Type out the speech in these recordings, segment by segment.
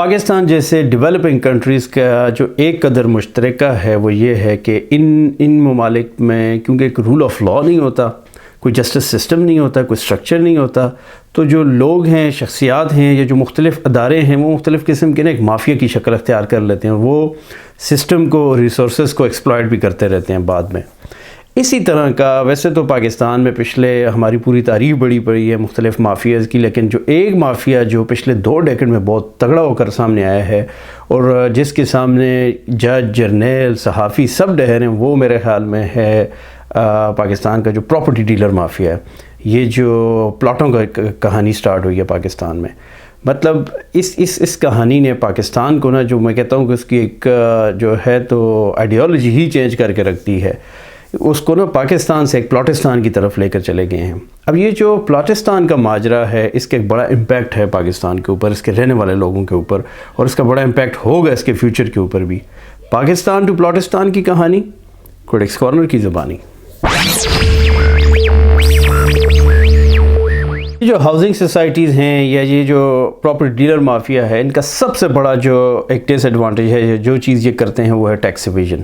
پاکستان جیسے developing countries کا جو ایک قدر مشترکہ ہے وہ یہ ہے کہ ان ممالک میں کیونکہ ایک رول آف لاء نہیں ہوتا، کوئی جسٹس سسٹم نہیں ہوتا، کوئی سٹرکچر نہیں ہوتا، تو جو لوگ ہیں، شخصیات ہیں یا جو مختلف ادارے ہیں وہ مختلف قسم کے ایک مافیا کی شکل اختیار کر لیتے ہیں، وہ سسٹم کو، ریسورسز کو ایکسپلائٹ بھی کرتے رہتے ہیں بعد میں۔ اسی طرح کا ویسے تو پاکستان میں پچھلے ہماری پوری تاریخ بڑی پڑی ہے مختلف مافیاز کی، لیکن جو ایک مافیا جو پچھلے 2 ڈیکیڈ میں بہت تگڑا ہو کر سامنے آیا ہے اور جس کے سامنے جج، جرنیل، صحافی سب ڈہر ہیں، وہ میرے خیال میں ہے پاکستان کا جو پراپرٹی ڈیلر مافیا ہے۔ یہ جو پلاٹوں کا کہانی سٹارٹ ہوئی ہے پاکستان میں، مطلب اس کہانی نے پاکستان کو جو میں کہتا ہوں کہ اس کی ایک جو ہے تو آئیڈیالوجی ہی چینج کر کے رکھتی ہے، اس کو پاکستان سے ایک پلاٹستان کی طرف لے کر چلے گئے ہیں۔ اب یہ جو پلاٹستان کا ماجرا ہے، اس کا ایک بڑا امپیکٹ ہے پاکستان کے اوپر، اس کے رہنے والے لوگوں کے اوپر، اور اس کا بڑا امپیکٹ ہوگا اس کے فیوچر کے اوپر بھی۔ پاکستان ٹو پلاٹستان کی کہانی، کوڈیکس کارنر کی زبانی۔ یہ جو ہاؤسنگ سوسائٹیز ہیں یا یہ جو پراپرٹی ڈیلر مافیا ہے، ان کا سب سے بڑا جو ایک ڈس ایڈوانٹیج ہے، جو چیز یہ کرتے ہیں وہ ہے ٹیکس ایویژن۔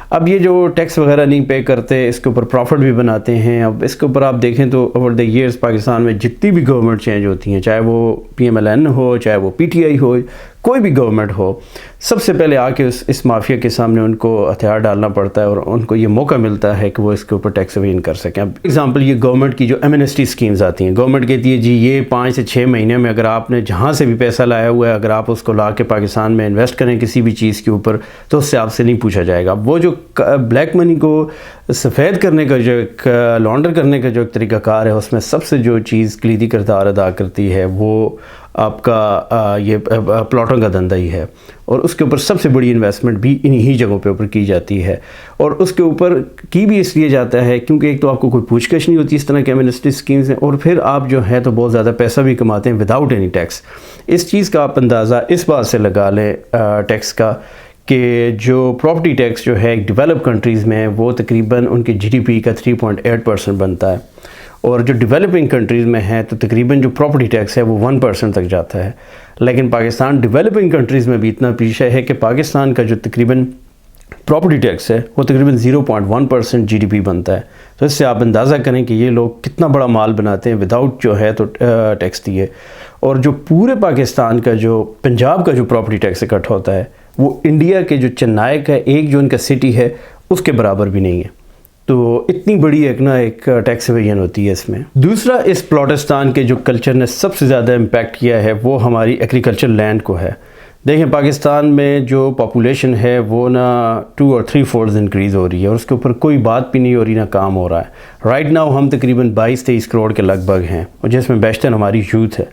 اب یہ جو ٹیکس وغیرہ نہیں پے کرتے، اس کے اوپر پروفٹ بھی بناتے ہیں۔ اب اس کے اوپر آپ دیکھیں تو اوور دی ایئرز پاکستان میں جتنی بھی گورنمنٹ چینج ہوتی ہیں، چاہے وہ PMLN ہو، چاہے وہ PTI ہو، کوئی بھی گورنمنٹ ہو، سب سے پہلے آ کے اس مافیا کے سامنے ان کو ہتھیار ڈالنا پڑتا ہے اور ان کو یہ موقع ملتا ہے کہ وہ اس کے اوپر ٹیکس ایویژن کر سکیں۔ اب ایگزامپل یہ گورنمنٹ کی جو ایمنسٹی اسکیمز آتی ہیں، گورنمنٹ کہتی ہے جی یہ 5 سے 6 مہینے میں اگر آپ نے جہاں سے بھی پیسہ لایا ہوا ہے، اگر آپ اس کو لا کے پاکستان میں انویسٹ کریں کسی بھی چیز کے اوپر، تو اس سے آپ سے نہیں پوچھا جائے گا۔ وہ جو بلیک منی کو سفید کرنے کا جو ایک لانڈر کرنے کا جو ایک طریقہ کار ہے، اس میں سب سے جو چیز کلیدی کردار ادا کرتی ہے وہ آپ کا یہ پلاٹوں کا دھندا ہی ہے، اور اس کے اوپر سب سے بڑی انویسٹمنٹ بھی انہی جگہوں پہ اوپر کی جاتی ہے، اور اس کے اوپر کی بھی اس لیے جاتا ہے کیونکہ ایک تو آپ کو کوئی پوچھ گچھ نہیں ہوتی اس طرح کے ایمنسٹی اسکیمز ہیں، اور پھر آپ جو ہے تو بہت زیادہ پیسہ بھی کماتے ہیں وداؤٹ اینی ٹیکس۔ اس چیز کا آپ اندازہ اس بات سے لگا لیں ٹیکس کا کہ جو پراپرٹی ٹیکس جو ہے ایک ڈیولپ کنٹریز میں وہ تقریباً ان کے GDP کا 3.8% بنتا ہے، اور جو ڈیولپنگ کنٹریز میں ہے تو تقریباً جو پراپرٹی ٹیکس ہے وہ 1% تک جاتا ہے۔ لیکن پاکستان ڈیولپنگ کنٹریز میں بھی اتنا پیچھے ہے کہ پاکستان کا جو تقریباً پراپرٹی ٹیکس ہے وہ تقریباً 0.1% GDP بنتا ہے۔ تو اس سے آپ اندازہ کریں کہ یہ لوگ کتنا بڑا مال بناتے ہیں وداؤٹ جو ہے تو ٹیکس دیے۔ اور جو پورے پاکستان کا جو پنجاب کا جو پراپرٹی ٹیکس اکٹھا ہوتا ہے وہ انڈیا کے جو چنائی کا ایک جو ان کا سٹی ہے اس کے برابر بھی نہیں ہے۔ تو اتنی بڑی ایک ٹیکس ایویژن ہوتی ہے اس میں۔ دوسرا، اس پلاٹستان کے جو کلچر نے سب سے زیادہ امپیکٹ کیا ہے وہ ہماری ایگریکلچر لینڈ کو ہے۔ دیکھیں پاکستان میں جو پاپولیشن ہے وہ 2 اور 3 فولڈز انکریز ہو رہی ہے، اور اس کے اوپر کوئی بات بھی نہیں ہو رہی، نہ کام ہو رہا ہے۔ رائٹ ناؤ ہم تقریباً 22-23 کروڑ کے لگ بھگ ہیں، اور جس میں بیشتر ہماری یوتھ ہے،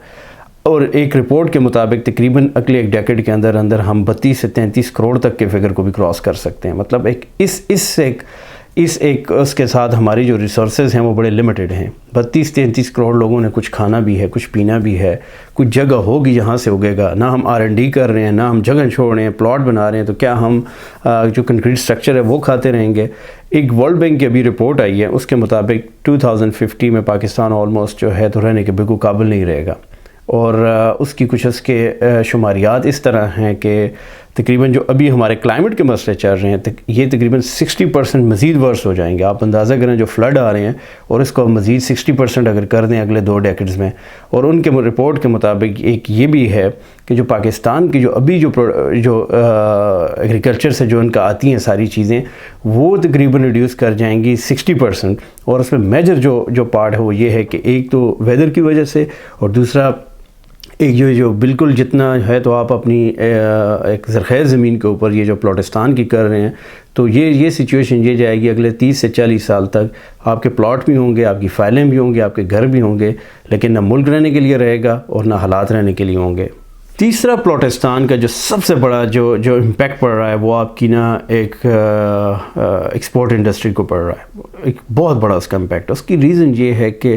اور ایک رپورٹ کے مطابق تقریباً اگلے ایک ڈیکیڈ کے اندر ہم 32 سے 33 کروڑ تک کے فگر کو بھی کراس کر سکتے ہیں۔ مطلب اس کے ساتھ ہماری جو ریسورسز ہیں وہ بڑے لمیٹڈ ہیں۔ 32-33 کروڑ لوگوں نے کچھ کھانا بھی ہے، کچھ پینا بھی ہے، کچھ جگہ ہوگی جہاں سے اگے گا۔ نہ ہم R&D کر رہے ہیں، نہ ہم جگہ چھوڑ رہے ہیں، پلاٹ بنا رہے ہیں، تو کیا ہم جو کنکریٹ سٹرکچر ہے وہ کھاتے رہیں گے؟ ایک ورلڈ بینک کی ابھی رپورٹ آئی ہے، اس کے مطابق 2050 میں پاکستان آلموسٹ جو ہے تو رہنے کے بالکل قابل نہیں رہے گا، اور اس کی کچھ اس کے شماریات اس طرح ہیں کہ تقریباً جو ابھی ہمارے کلائمیٹ کے مسئلے چل رہے ہیں یہ تقریباً 60% مزید ورس ہو جائیں گے۔ آپ اندازہ کریں جو فلڈ آ رہے ہیں، اور اس کو مزید 60% اگر کر دیں اگلے 2 ڈیکیڈز میں، اور ان کے رپورٹ کے مطابق ایک یہ بھی ہے کہ جو پاکستان کی جو ابھی جو ایگریکلچر سے جو ان کا آتی ہیں ساری چیزیں وہ تقریباً ریڈیوس کر جائیں گی 60%، اور اس میں میجر جو پارٹ ہے وہ یہ ہے کہ ایک تو ویدر کی وجہ سے، اور دوسرا ایک جو بالکل جتنا ہے تو آپ اپنی ایک زرخیز زمین کے اوپر یہ جو پلاٹستان کی کر رہے ہیں، تو یہ سچویشن یہ جائے گی اگلے 30 سے 40 سال تک آپ کے پلاٹ بھی ہوں گے، آپ کی فائلیں بھی ہوں گے، آپ کے گھر بھی ہوں گے، لیکن نہ ملک رہنے کے لیے رہے گا اور نہ حالات رہنے کے لیے ہوں گے۔ تیسرا، پلاٹستان کا جو سب سے بڑا جو امپیکٹ پڑ رہا ہے وہ آپ کی ایک ایکسپورٹ انڈسٹری کو پڑ رہا ہے، ایک بہت بڑا اس کا امپیکٹ۔ اس کی ریزن یہ ہے کہ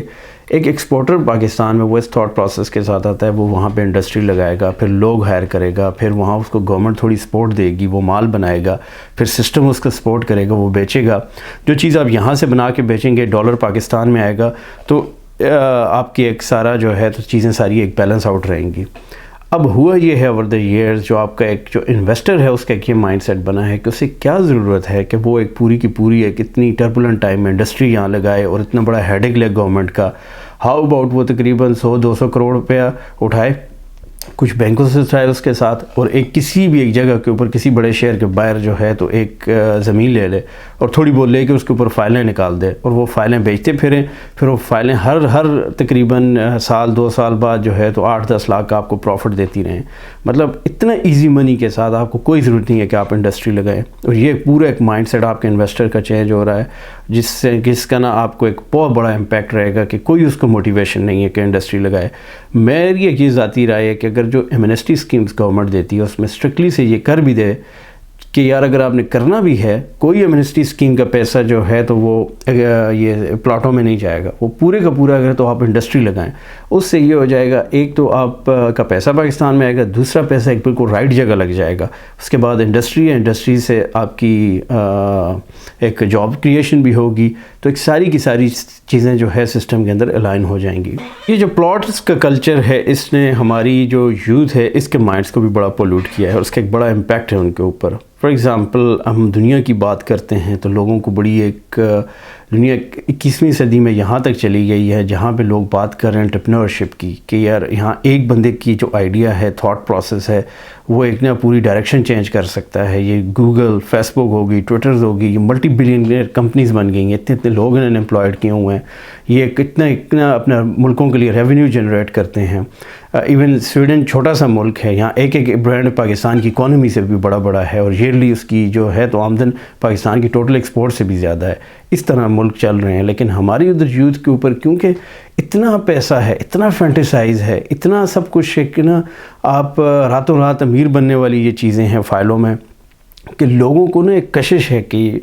ایک ایکسپورٹر پاکستان میں وہ اس تھاٹ پروسیس کے ساتھ آتا ہے، وہ وہاں پہ انڈسٹری لگائے گا، پھر لوگ ہائر کرے گا، پھر وہاں اس کو گورنمنٹ تھوڑی سپورٹ دے گی، وہ مال بنائے گا، پھر سسٹم اس کا سپورٹ کرے گا، وہ بیچے گا۔ جو چیز آپ یہاں سے بنا کے بیچیں گے، ڈالر پاکستان میں آئے گا، تو آپ کی ایک سارا جو ہے تو چیزیں ساری ایک بیلنس آؤٹ رہیں گی۔ اب ہوا یہ ہے اوور دا ایئرز جو آپ کا ایک جو انویسٹر ہے اس کا ایک یہ مائنڈ سیٹ بنا ہے کہ اسے کیا ضرورت ہے کہ وہ ایک پوری کی پوری ایک اتنی ٹربولنٹ ٹائم میں انڈسٹری یہاں لگائے اور اتنا بڑا ہیڈک لے گورنمنٹ کا. ہاؤ اباؤٹ وہ تقریباً 100-200 کروڑ روپیہ اٹھائے, کچھ بینکوں سے اٹھائے اس کے ساتھ, اور ایک کسی بھی ایک جگہ کے اوپر کسی بڑے شہر کے باہر جو ہے تو ایک زمین لے لے اور تھوڑی بہت لے کے اس کے اوپر فائلیں نکال دے, اور وہ فائلیں بیچتے پھریں. پھر وہ فائلیں ہر تقریباً سال 2 سال بعد جو ہے تو 8-10 لاکھ کا آپ کو پروفٹ دیتی رہیں. مطلب اتنا ایزی منی کے ساتھ آپ کو کوئی ضرورت نہیں ہے کہ آپ انڈسٹری لگائیں. اور یہ پورا ایک مائنڈ سیٹ آپ کے انویسٹر کا چینج ہو رہا ہے جس کا نا آپ کو ایک بہت بڑا امپیکٹ رہے گا کہ کوئی اس کو موٹیویشن نہیں ہے کہ انڈسٹری لگائے. میری ایک یہ ذاتی رائے ہے کہ اگر جو ایمنسٹی اسکیمز گورنمنٹ دیتی ہے اس میں اسٹرکٹلی سے یہ کر بھی دے کہ یار اگر آپ نے کرنا بھی ہے کوئی ایمنسٹی اسکیم کا پیسہ جو ہے تو وہ یہ پلاٹوں میں نہیں جائے گا, وہ پورے کا پورا اگر تو آپ انڈسٹری لگائیں. اس سے یہ ہو جائے گا ایک تو آپ کا پیسہ پاکستان میں آئے گا, دوسرا پیسہ ایک بالکل رائٹ جگہ لگ جائے گا. اس کے بعد انڈسٹری ہے, انڈسٹری سے آپ کی ایک جاب کریشن بھی ہوگی, تو ایک ساری کی ساری چیزیں جو ہے سسٹم کے اندر الائن ہو جائیں گی. یہ جو پلاٹس کا کلچر ہے اس نے ہماری جو یوتھ ہے اس کے مائنڈس کو بھی بڑا پولوٹ کیا ہے, اور اس کا ایک بڑا امپیکٹ ہے ان کے اوپر. فار ایگزامپل ہم دنیا کی بات کرتے ہیں تو لوگوں کو بڑی ایک دنیا 21ویں صدی میں یہاں تک چلی گئی ہے جہاں پہ لوگ بات کر رہے ہیں انٹرپرینورشپ کی, کہ یار یہاں ایک بندے کی جو آئیڈیا ہے, تھاٹ پروسیس ہے, وہ ایک نہ پوری ڈائریکشن چینج کر سکتا ہے. یہ گوگل, فیس بک ہوگی, ٹویٹرز ہوگی, یہ ملٹی بلینئر کمپنیز بن گئی ہیں, اتنے لوگ انہوں نے امپلائڈ کیے ہوئے ہیں, یہ اتنا اپنا ملکوں کے لیے ریونیو جنریٹ کرتے ہیں. ایون سویڈن چھوٹا سا ملک ہے, یہاں ایک برانڈ پاکستان کی اکانومی سے بھی بڑا ہے, اور ایئرلی اس کی جو ہے تو آمدن پاکستان کی ٹوٹل ایکسپورٹ سے بھی زیادہ ہے. اس طرح ملک چل رہے ہیں. لیکن ہماری ادھر یوتھ کے اوپر کیونکہ اتنا پیسہ ہے, اتنا فینٹیسائز ہے, اتنا سب کچھ ہے کہ نا آپ راتوں رات امیر بننے والی یہ چیزیں ہیں فائلوں میں, کہ لوگوں کو نا ایک کشش ہے کہ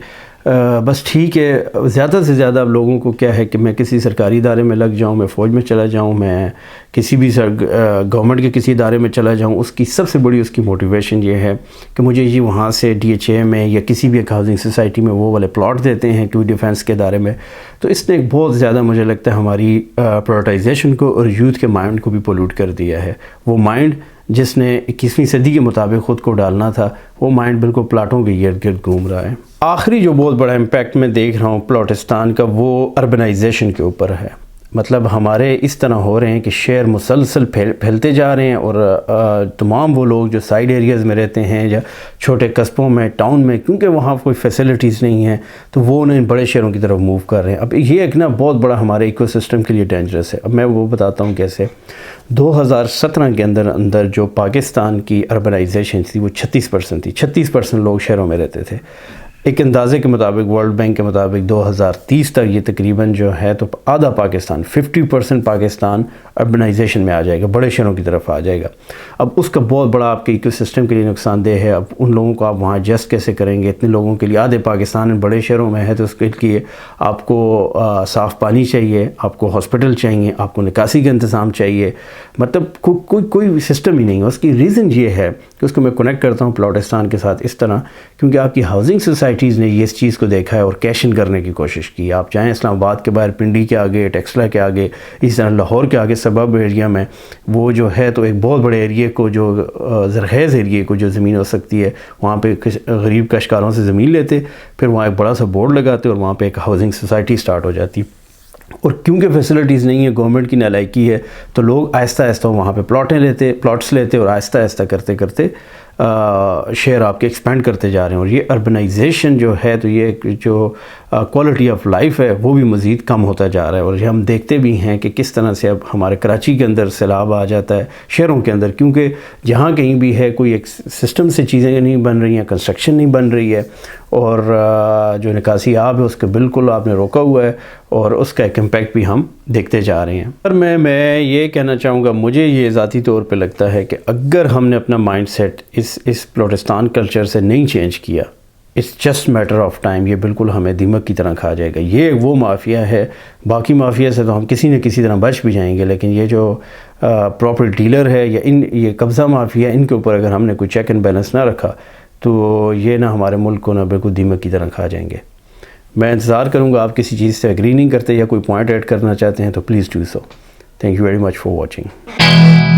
بس ٹھیک ہے, زیادہ سے زیادہ اب لوگوں کو کیا ہے کہ میں کسی سرکاری ادارے میں لگ جاؤں, میں فوج میں چلا جاؤں, میں کسی بھی گورنمنٹ کے کسی ادارے میں چلا جاؤں. اس کی سب سے بڑی اس کی موٹیویشن یہ ہے کہ مجھے یہ وہاں سے DHA میں یا کسی بھی ایک ہاؤسنگ سوسائٹی میں وہ والے پلاٹ دیتے ہیں کوئی ڈیفینس کے ادارے میں. تو اس نے ایک بہت زیادہ مجھے لگتا ہے ہماری پرائورٹائزیشن کو اور یوتھ کے مائنڈ کو بھی پولوٹ کر دیا ہے. وہ مائنڈ جس نے 21ویں صدی کے مطابق خود کو ڈالنا تھا, وہ مائنڈ بالکل پلاٹوں کے ارد گرد گھوم رہا ہے. آخری جو بہت بڑا امپیکٹ میں دیکھ رہا ہوں پلاٹستان کا, وہ اربنائزیشن کے اوپر ہے. مطلب ہمارے اس طرح ہو رہے ہیں کہ شہر مسلسل پھیلتے جا رہے ہیں, اور تمام وہ لوگ جو سائیڈ ایریاز میں رہتے ہیں یا چھوٹے قصبوں میں, ٹاؤن میں, کیونکہ وہاں کوئی فیسلٹیز نہیں ہیں تو وہ انہیں بڑے شہروں کی طرف موو کر رہے ہیں. اب یہ ایک نا بہت بڑا ہمارے ایکو سسٹم کے لیے ڈینجرس ہے. اب میں وہ بتاتا ہوں کیسے. 2017 کے اندر جو پاکستان کی اربنائزیشن تھی وہ 36% تھی. 36% لوگ شہروں میں رہتے تھے. ایک اندازے کے مطابق, ورلڈ بینک کے مطابق 2030 تک یہ تقریباً جو ہے تو آدھا پاکستان 50% پاکستان اربنائزیشن میں آ جائے گا, بڑے شہروں کی طرف آ جائے گا. اب اس کا بہت بڑا آپ کے ایکو سسٹم کے لیے نقصان دہ ہے. اب ان لوگوں کو آپ وہاں ایڈجسٹ کیسے کریں گے؟ اتنے لوگوں کے لیے آدھے پاکستان بڑے شہروں میں ہے تو اس کے لیے آپ کو صاف پانی چاہیے, آپ کو ہاسپٹل چاہیے, آپ کو نکاسی کا انتظام چاہیے. مطلب کوئی سسٹم ہی نہیں ہے. اس کی ریزن یہ ہے کہ اس کو میں کنیکٹ کرتا ہوں پلاٹستان کے ساتھ اس طرح, کیونکہ آپ کی ہاؤسنگ سوسائٹیز نے یہ اس چیز کو دیکھا ہے اور کیش ان کرنے کی کوشش کی. آپ چاہیں اسلام آباد کے باہر پنڈی کے آگے, ٹیکسلا کے آگے, اس طرح لاہور کے آگے سبب ایریا میں وہ جو ہے تو ایک بہت بڑے ایریے کو, جو زرخیز ایریے کو جو زمین ہو سکتی ہے, وہاں پہ غریب کاشتکاروں سے زمین لیتے, پھر وہاں ایک بڑا سا بورڈ لگاتے اور وہاں پہ ایک ہاؤسنگ سوسائٹی سٹارٹ ہو جاتی. اور کیونکہ فیسلٹیز نہیں ہے, گورنمنٹ کی نالائکی ہے, تو لوگ آہستہ آہستہ وہاں پہ پلاٹس لیتے اور آہستہ آہستہ کرتے کرتے شہر آپ کے ایکسپینڈ کرتے جا رہے ہیں. اور یہ اربنائزیشن جو ہے تو یہ جو کوالٹی آف لائف ہے وہ بھی مزید کم ہوتا جا رہا ہے. اور یہ ہم دیکھتے بھی ہیں کہ کس طرح سے اب ہمارے کراچی کے اندر سیلاب آ جاتا ہے شہروں کے اندر, کیونکہ جہاں کہیں بھی ہے کوئی ایک سسٹم سے چیزیں نہیں بن رہی ہیں, کنسٹرکشن نہیں بن رہی ہے, اور جو نکاسی آب ہے اس کے بالکل آپ نے روکا ہوا ہے, اور اس کا ایک امپیکٹ بھی ہم دیکھتے جا رہے ہیں. پر میں یہ کہنا چاہوں گا, مجھے یہ ذاتی طور پہ لگتا ہے کہ اگر ہم نے اپنا مائنڈ سیٹ اس پلاٹستان کلچر سے نہیں چینج کیا, it's just matter of time, یہ بالکل ہمیں دیمک کی طرح کھا جائے گا. یہ وہ مافیا ہے, باقی مافیا سے تو ہم کسی نہ کسی طرح بچ بھی جائیں گے, لیکن یہ جو پراپرٹی ڈیلر ہے یا یہ قبضہ مافیا, ان کے اوپر اگر ہم نے کوئی چیک اینڈ بیلنس نہ رکھا تو یہ نہ ہمارے ملک کو نہ بالکل دیمک کی طرح کھا جائیں گے. میں انتظار کروں گا, آپ کسی چیز سے ایگری نہیں کرتے یا کوئی پوائنٹ ایڈ کرنا چاہتے ہیں تو please do so. Thank you very much for watching.